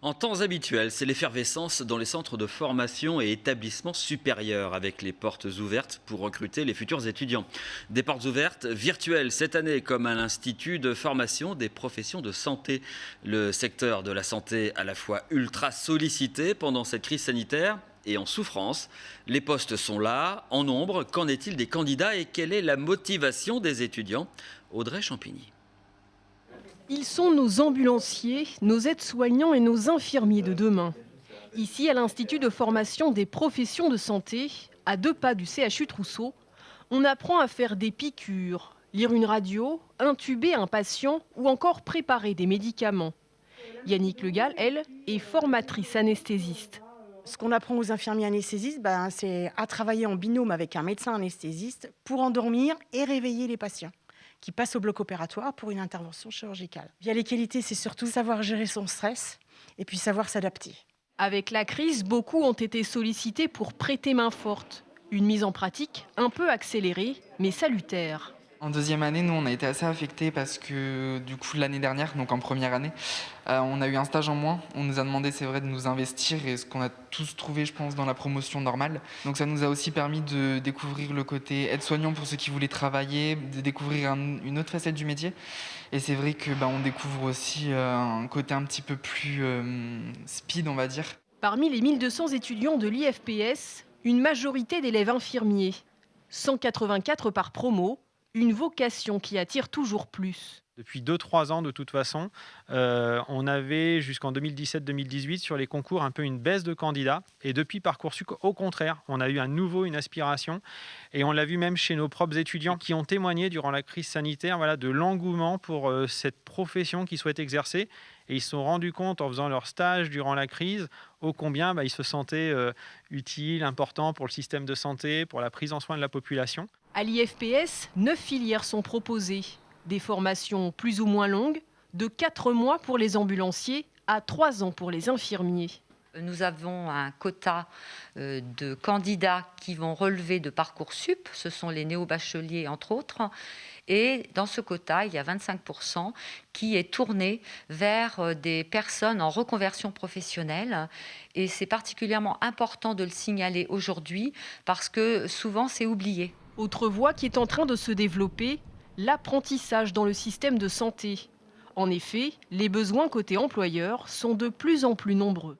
En temps habituel, c'est l'effervescence dans les centres de formation et établissements supérieurs avec les portes ouvertes pour recruter les futurs étudiants. Des portes ouvertes virtuelles cette année comme à l'Institut de formation des professions de santé. Le secteur de la santé à la fois ultra sollicité pendant cette crise sanitaire et en souffrance. Les postes sont là, en nombre. Qu'en est-il des candidats et quelle est la motivation des étudiants? Audrey Champigny. Ils sont nos ambulanciers, nos aides-soignants et nos infirmiers de demain. Ici, à l'Institut de formation des professions de santé, à 2 pas du CHU Trousseau, on apprend à faire des piqûres, lire une radio, intuber un patient ou encore préparer des médicaments. Yannick Legal, elle, est formatrice anesthésiste. Ce qu'on apprend aux infirmiers anesthésistes, c'est à travailler en binôme avec un médecin anesthésiste pour endormir et réveiller les patients qui passent au bloc opératoire pour une intervention chirurgicale. Via les qualités, c'est surtout savoir gérer son stress et puis savoir s'adapter. Avec la crise, beaucoup ont été sollicités pour prêter main forte. Une mise en pratique un peu accélérée, mais salutaire. En deuxième année, nous, on a été assez affectés parce que du coup, l'année dernière, donc en première année, on a eu un stage en moins. On nous a demandé, c'est vrai, de nous investir et ce qu'on a tous trouvé, je pense, dans la promotion normale. Donc ça nous a aussi permis de découvrir le côté aide-soignant pour ceux qui voulaient travailler, de découvrir une autre facette du métier. Et c'est vrai que on découvre aussi un côté un petit peu plus speed, on va dire. Parmi les 1200 étudiants de l'IFPS, une majorité d'élèves infirmiers. 184 par promo. Une vocation qui attire toujours plus. Depuis 2-3 ans, de toute façon, on avait jusqu'en 2017-2018 sur les concours un peu une baisse de candidats. Et depuis Parcoursup, au contraire, on a eu à nouveau une aspiration. Et on l'a vu même chez nos propres étudiants qui ont témoigné durant la crise sanitaire de l'engouement pour cette profession qu'ils souhaitent exercer. Et ils se sont rendus compte en faisant leur stage durant la crise ô combien ils se sentaient utiles, importants pour le système de santé, pour la prise en soin de la population. À l'IFPS, 9 filières sont proposées. Des formations plus ou moins longues, de 4 mois pour les ambulanciers à 3 ans pour les infirmiers. Nous avons un quota de candidats qui vont relever de Parcoursup, ce sont les néo-bacheliers entre autres. Et dans ce quota, il y a 25% qui est tourné vers des personnes en reconversion professionnelle. Et c'est particulièrement important de le signaler aujourd'hui parce que souvent c'est oublié. Autre voie qui est en train de se développer, l'apprentissage dans le système de santé. En effet, les besoins côté employeur sont de plus en plus nombreux.